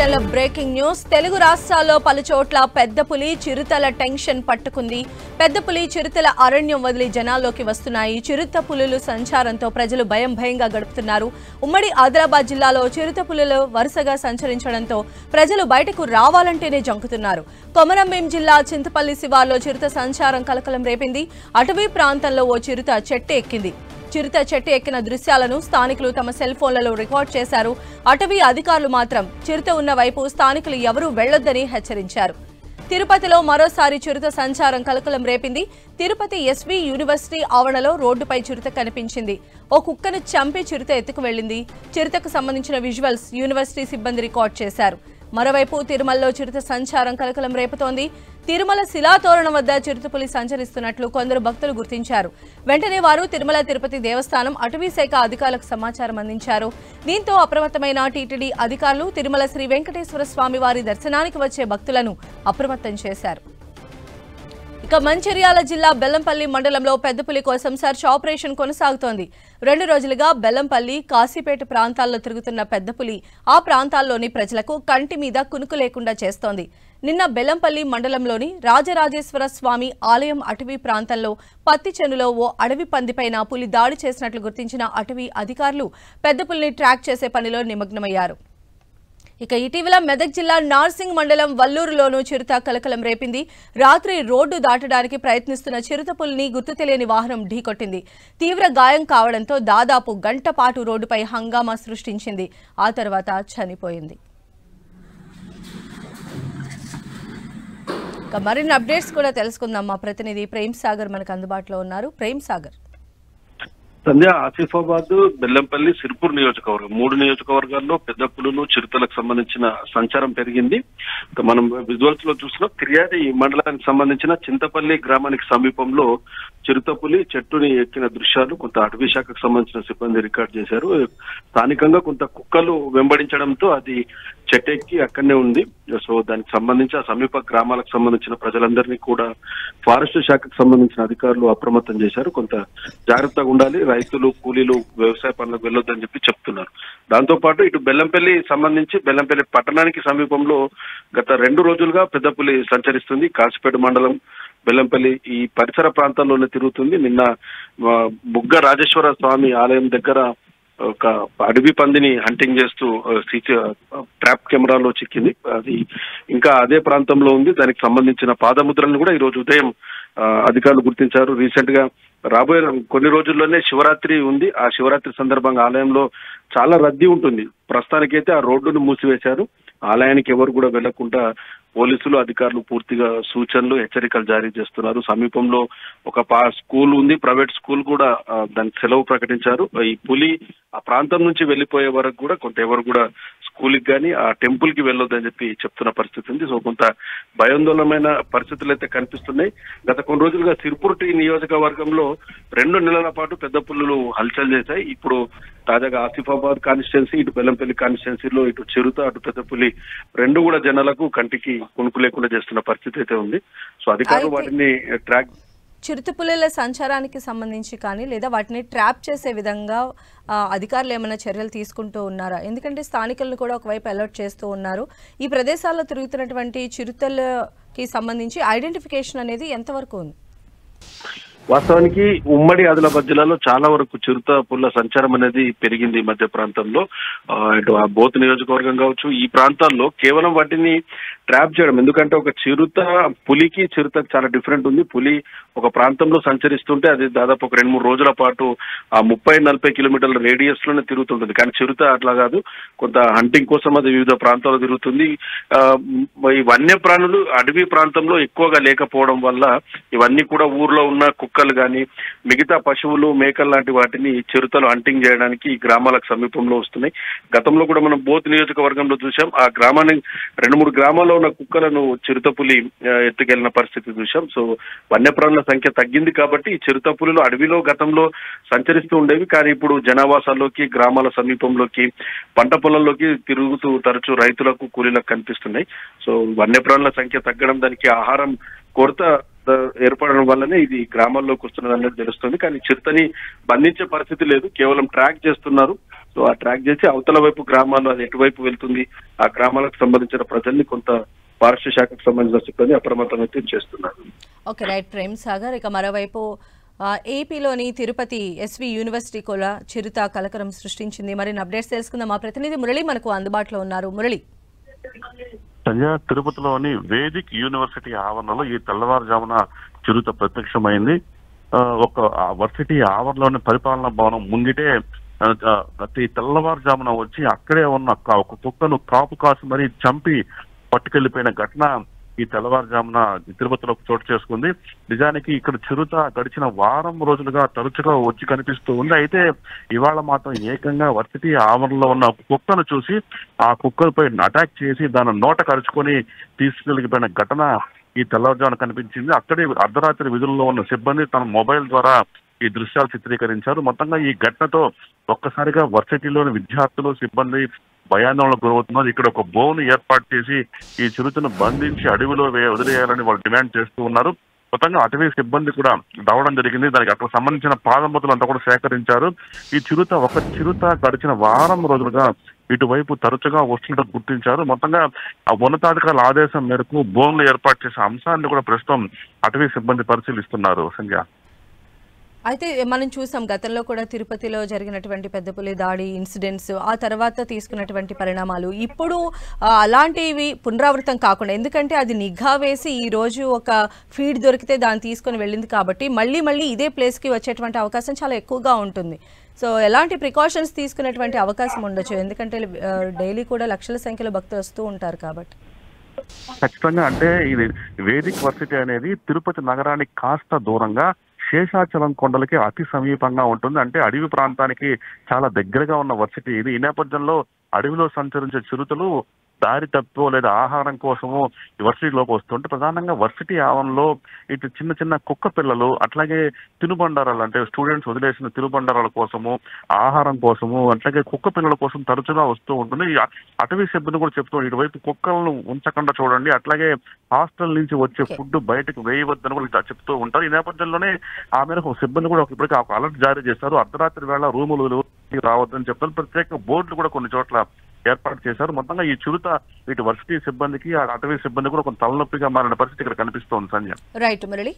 బులెటిన్లో breaking news. Telugu రాష్ట్రాల్లో పలుచోట్ల పెద్ద పులి చిరుతల టెన్షన్ పట్టుకుంది. పెద్ద పులి చిరుతల అరణ్యం వదిలి జనాల్లోకి వస్తున్నాయి. చిరుత పులుల సంచారంతో ప్రజలు భయంగా గడుపుతున్నారు. ఉమ్మడి ఆదిలాబాద్ జిల్లాలో చిరుత పులులు వరుసగా సంచరించడంతో ప్రజలు బయటకు రావాలంటేనే జంకుతున్నారు. కొమరంభీం జిల్లా చింతపల్లి శివార్లో చిరుత సంచారం కలకలం రేపింది. అటవీ ప్రాంతంలో ఓ చిరుత చెట్టు ఎక్కింది. చిరుత చెట్టు ఎక్కిన దృశ్యాలను స్థానికులు తమ సెల్ ఫోన్లలో రికార్డ్ చేశారు. అటవీ అధికారులు మాత్రం చిరుత ఉన్న వైపు స్థానికులు ఎవరూ వెళ్లొద్దని హెచ్చరించారు. తిరుపతిలో మరోసారి చిరుత సంచారం కలకలం రేపింది. తిరుపతి ఎస్వి యూనివర్సిటీ ఆవరణలో రోడ్డుపై చిరుత కనిపించింది. ఓ కుక్కను చంపి చిరుత ఎత్తుకు వెళ్లింది. చిరుతకు సంబంధించిన విజువల్స్ యూనివర్సిటీ సిబ్బంది రికార్డ్ చేశారు. మరోవైపు తిరుమలలో చిరుత సంచారం కలకలం రేపుతోంది. తిరుమల శిలాతోరణం వద్ద చిరుతపులి సంచరిస్తున్నట్లు కొందరు భక్తులు గుర్తించారు. వెంటనే వారు తిరుమల తిరుపతి దేవస్థానం అటవీ శాఖ అధికారులకు సమాచారం అందించారు. దీంతో అప్రమత్తమైన టీటీడీ అధికారులు తిరుమల శ్రీ వెంకటేశ్వర స్వామి వారి దర్శనానికి వచ్చే భక్తులను అప్రమత్తం చేశారు. ఇక మంచిర్యాల జిల్లా బెల్లంపల్లి మండలంలో పెద్దపులి కోసం సర్చ్ ఆపరేషన్ కొనసాగుతోంది. 2 రోజులుగా బెల్లంపల్లి, కాశీపేట ప్రాంతాల్లో తిరుగుతున్న పెద్దపులి ఆ ప్రాంతాల్లోని ప్రజలకు కంటి మీద కునుకు లేకుండా చేస్తోంది. నిన్న బెల్లంపల్లి మండలంలోని రాజరాజేశ్వర స్వామి ఆలయం అటవీ ప్రాంతంలో పత్తి చేనులో ఓ అడవి పందిపైన పులి దాడి చేసినట్లు గుర్తించిన అటవీ అధికారులు పెద్దపులిని ట్రాక్ చేసే పనిలో నిమగ్నమయ్యారు. ఇక ఇటీవల మెదక్ జిల్లా నార్సింగ్ మండలం వల్లూరులోనూ చిరుత కలకలం రేపింది. రాత్రి రోడ్డు దాటడానికి ప్రయత్నిస్తున్న చిరుతపులిని గుర్తు తెలియని వాహనం ఢీకొట్టింది. తీవ్ర గాయం కావడంతో దాదాపు గంట పాటు రోడ్డుపై హంగామా సృష్టించింది. ఆ తర్వాత చనిపోయింది. ఇక మరిన్ని అప్డేట్స్ కూడా తెలుసుకుందాం. మా ప్రతినిధి ప్రేమ్ సాగర్ మనకు అందుబాటులో ఉన్నారు. ప్రేమ్ సాగర్. సంధ్య, ఆసిఫాబాద్, బెల్లంపల్లి, సిర్పూర్ నియోజకవర్గం 3 నియోజకవర్గాల్లో పెద్ద పులులు చిరుతలకు సంబంధించిన సంచారం పెరిగింది. మనం విజువల్స్ లో చూసిన ఫిర్యాది మండలానికి సంబంధించిన చింతపల్లి గ్రామానికి సమీపంలో చిరుతపులి చెట్టుని ఎక్కిన దృశ్యాలు కొంత అటవీ శాఖకు సంబంధించిన సిబ్బంది రికార్డ్ చేశారు. స్థానికంగా కొంత కుక్కలు వెంబడించడంతో అది చెట్టెక్కి అక్కడనే ఉంది. సో దానికి సంబంధించి ఆ సమీప గ్రామాలకు సంబంధించిన ప్రజలందరినీ కూడా ఫారెస్ట్ శాఖకు సంబంధించిన అధికారులు అప్రమత్తం చేశారు. కొంత జాగ్రత్తగా ఉండాలి, రైతులు కూలీలు వ్యవసాయ పనులకు వెళ్ళొద్దని చెప్పి చెప్తున్నారు. దాంతో పాటు ఇటు బెల్లంపల్లి సంబంధించి బెల్లంపల్లి పట్టణానికి సమీపంలో గత 2 రోజులుగా పెద్దపులి సంచరిస్తుంది. కాశీపేట మండలం, బెల్లంపల్లి ఈ పరిసర ప్రాంతాల్లోనే తిరుగుతుంది. నిన్న బుగ్గ రాజేశ్వర స్వామి ఆలయం దగ్గర ఒక అడవి పందిని హంటింగ్ చేస్తూ ట్రాప్ కెమెరాలో చిక్కింది. అది ఇంకా అదే ప్రాంతంలో ఉంది. దానికి సంబంధించిన పాదముద్రలను కూడా ఈ రోజు ఉదయం అధికారులు గుర్తించారు. రీసెంట్ గా రాబోయే కొన్ని రోజుల్లోనే శివరాత్రి ఉంది. ఆ శివరాత్రి సందర్భంగా ఆలయంలో చాలా రద్దీ ఉంటుంది. ప్రస్తుతానికైతే ఆ రోడ్డును మూసివేశారు. ఆలయానికి ఎవరు కూడా వెళ్లకుండా పోలీసులు, అధికారులు పూర్తిగా సూచనలు, హెచ్చరికలు జారీ చేస్తున్నారు. సమీపంలో ఒక స్కూల్ ఉంది, ప్రైవేట్ స్కూల్ కూడా దానికి సెలవు ప్రకటించారు. ఈ పులి ఆ ప్రాంతం నుంచి వెళ్లిపోయే వరకు కూడా కొంత ఎవరు కూడా స్కూల్కి కానీ ఆ టెంపుల్ కి వెళ్ళొద్దని చెప్పి చెప్తున్న పరిస్థితి ఉంది. సో కొంత భయాందోళనమైన పరిస్థితులు అయితే కనిపిస్తున్నాయి. గత కొన్ని రోజులుగా సిర్పూర్ నియోజకవర్గంలో 2 నెలల పాటు పెద్ద పులులు హల్చల్ చేశాయి. ఇప్పుడు తాజాగా ఆసిఫాబాద్ కాన్స్టిట్యున్సీ, ఇటు బెల్లంపల్లి కాన్స్టిట్యున్సీలో ఇటు చిరుత, అటు పెద్ద పులి 2 కూడా జనాలకు కంటికి కునుకు లేకుండా చేస్తున్న పరిస్థితి అయితే ఉంది. సో అధికారులు వాటిని ట్రాక్ చిరుతపులుల సంచారానికి సంబంధించి కానీ లేదా వాటిని ట్రాప్ చేసే విధంగా అధికారులు ఏమైనా చర్యలు తీసుకుంటూ ఉన్నారా? ఎందుకంటే స్థానికులను కూడా ఒకవైపు అలర్ట్ చేస్తూ ఉన్నారు. ఈ ప్రదేశాల్లో తిరుగుతున్నటువంటి చిరుతలకి సంబంధించి ఐడెంటిఫికేషన్ అనేది ఎంతవరకు ఉంది? వాస్తవానికి ఉమ్మడి ఆదిలాబాద్ జిల్లాలో చాలా వరకు చిరుత పుల్ల సంచారం అనేది పెరిగింది ఈ మధ్య ప్రాంతంలో. ఇటు ఆ బోత్ నియోజకవర్గం కావచ్చు, ఈ ప్రాంతాల్లో కేవలం వాటిని ట్రాప్ చేయడం. ఎందుకంటే ఒక పులికి చిరుతకు చాలా డిఫరెంట్ ఉంది. పులి ఒక ప్రాంతంలో సంచరిస్తుంటే అది దాదాపు ఒక 2-3 రోజుల పాటు ఆ 30-40 కిలోమీటర్ల రేడియస్ లోనే తిరుగుతుంటుంది. కానీ చిరుత అట్లా కాదు, కొంత హంటింగ్ కోసం అది వివిధ ప్రాంతాల్లో తిరుగుతుంది. ఈ వన్యప్రాణులు అడవి ప్రాంతంలో ఎక్కువగా లేకపోవడం వల్ల ఇవన్నీ కూడా ఊర్లో ఉన్న కుక్కలు కానీ మిగతా పశువులు, మేకలు లాంటి వాటిని చిరుతలు హంటింగ్ చేయడానికి ఈ గ్రామాలకు సమీపంలో వస్తున్నాయి. గతంలో కూడా మనం బోత్ నియోజకవర్గంలో చూసాం. ఆ గ్రామానికి 2-3 గ్రామాల్లో ఉన్న కుక్కలను చిరుతపులి ఎత్తుకెళ్లిన పరిస్థితి చూసాం. సో వన్యప్రాణుల సంఖ్య తగ్గింది కాబట్టి ఈ చిరుతపులులు అడవిలో గతంలో సంచరిస్తూ ఉండేవి. కానీ ఇప్పుడు జనావాసాల్లోకి, గ్రామాల సమీపంలోకి, పంట పొలంలోకి తిరుగుతూ తరచూ రైతులకు, కూలీలకు కనిపిస్తున్నాయి. సో వన్యప్రాణుల సంఖ్య తగ్గడం, దానికి ఆహారం కొరత ఏర్పడడం వల్లనే ఇది గ్రామాల్లోకి వస్తున్నది అనేది తెలుస్తుంది. కానీ చిరుతని బంధించే పరిస్థితి లేదు, కేవలం ట్రాక్ చేస్తున్నారు. సో ఆ ట్రాక్ చేసి అవతల వైపు గ్రామాలు అది ఎటువైపు వెళ్తుంది, ఆ గ్రామాలకు సంబంధించిన ప్రజల్ని కొంత ఫారెస్ట్ శాఖకు సంబంధించిన సిబ్బంది అప్రమత్తమైతే చేస్తున్నారు. Okay, right Prem Sagar. ఇక మరోవైపు ఏపీలోని తిరుపతి ఎస్వి యూనివర్సిటీ కూడా చిరుత కలకరం సృష్టించింది. మరిన్ని అప్డేట్స్ తెలుసుకుందాం. మా ప్రతినిధి మురళి మనకు అందుబాటులో ఉన్నారు. మురళి, తిరుపతిలోని వేదిక్ యూనివర్సిటీ ఆవరణలో ఈ తెల్లవారుజామున చిరుత ప్రత్యక్షమైంది. ఒక వర్సిటీ ఆవరణలోని పరిపాలనా భవనం ముంగిటే తెల్లవారుజామున వచ్చి అక్కడే ఉన్న ఒక కుక్కను కాపు కాసి మరీ చంపి పట్టుకెళ్లిపోయిన ఘటన ఈ తెల్లవారుజామున తిరుపతిలో చోటు చేసుకుంది. నిజానికి ఇక్కడ చిరుత గడిచిన వారం రోజులుగా తరచుగా వచ్చి కనిపిస్తూ ఉంది. అయితే ఇవాళ మాత్రం ఏకంగా వర్సిటీ ఆవరణలో ఉన్న కుక్కను చూసి ఆ కుక్కలపై అటాక్ చేసి దాని నోట కరుచుకొని తీసుకెళ్లిపోయిన ఘటన ఈ తెల్లవారుజామున కనిపించింది. అక్కడే అర్ధరాత్రి విధుల్లో ఉన్న సిబ్బంది తన మొబైల్ ద్వారా ఈ దృశ్యాలు చిత్రీకరించారు. మొత్తంగా ఈ ఘటనతో ఒక్కసారిగా వర్సిటీలోని విద్యార్థులు సిబ్బంది భయాందోళనకు గురవుతున్నారు. ఇక్కడ ఒక బోను ఏర్పాటు చేసి ఈ చిరుతను బంధించి అడవిలో వదిలేయాలని వాళ్ళు డిమాండ్ చేస్తూ ఉన్నారు. మొత్తంగా అటవీ సిబ్బంది కూడా రావడం జరిగింది. దానికి అక్కడ సంబంధించిన పాదమతులు అంతా కూడా సేకరించారు. ఈ చిరుత గడిచిన వారం రోజులుగా ఇటువైపు తరచుగా వస్తున్నట్టు గుర్తించారు. మొత్తంగా ఆ ఉన్నతాధికారుల ఆదేశం మేరకు బోన్లు ఏర్పాటు చేసే అంశాన్ని కూడా ప్రస్తుతం అటవీ సిబ్బంది పరిశీలిస్తున్నారు. సంధ్య, అయితే మనం చూసాం గతంలో కూడా తిరుపతిలో జరిగినటువంటి పెద్ద పులి దాడి ఇన్సిడెంట్స్, ఆ తర్వాత తీసుకున్నటువంటి పరిణామాలు, ఇప్పుడు అలాంటివి పునరావృతం కాకుండా, ఎందుకంటే అది నిఘా వేసి ఈ రోజు ఒక ఫీడ్ దొరికితే దాన్ని తీసుకొని వెళ్ళింది కాబట్టి మళ్ళీ ఇదే ప్లేస్కి వచ్చేటువంటి అవకాశం చాలా ఎక్కువగా ఉంటుంది. సో ఎలాంటి ప్రికాషన్స్ తీసుకునేటువంటి అవకాశం ఉండొచ్చు, ఎందుకంటే డైలీ కూడా లక్షల సంఖ్యలో భక్తులు వస్తూ ఉంటారు కాబట్టి. ఖచ్చితంగా, అంటే ఇది వేదిక్ వర్సిటీ అనేది తిరుపతి నగరానికి కాస్త దూరంగా శేషాచలం కొండలకి అతి సమీపంగా ఉంటుంది. అంటే అడవి ప్రాంతానికి చాలా దగ్గరగా ఉన్న వర్సిటీ ఇది. ఈ నేపథ్యంలో అడవిలో సంచరించే చిరుతలు దారి తప్పో లేదా ఆహారం కోసము ఈ వర్సిటీలోకి వస్తుంటే ప్రధానంగా వర్సిటీ ఆవరణలో ఇటు చిన్న కుక్క పిల్లలు, అట్లాగే తినుబండారాలు, అంటే స్టూడెంట్స్ వదిలేసిన తినుబండారాల కోసము, ఆహారం కోసము, అట్లాగే కుక్క పిల్లల కోసం తరచుగా వస్తూ ఉంటుంది. అటవీ సిబ్బంది కూడా చెప్తూ ఇటువైపు కుక్కలను ఉంచకుండా చూడండి, అట్లాగే హాస్టల్ నుంచి వచ్చే ఫుడ్ బయటకు వేయవద్దని కూడా చెప్తూ ఉంటారు. ఈ నేపథ్యంలోనే ఆ మేరకు సిబ్బంది కూడా ఇప్పటికీ ఒక అలర్ట్ జారీ చేశారు. అర్ధరాత్రి వేళ రూములు రావద్దని చెప్తారు. ప్రత్యేక బోర్డులు కూడా కొన్ని చోట్ల ఏర్పాటు చేశారు. మొత్తంగా ఈ చిరుత ఇటు వర్సిటీ సిబ్బందికి అటవీ సిబ్బంది కూడా కొంత తలనొప్పిగా మారిన పరిస్థితి ఇక్కడ కనిపిస్తోంది. సంజయ్, రైట్ మురళి.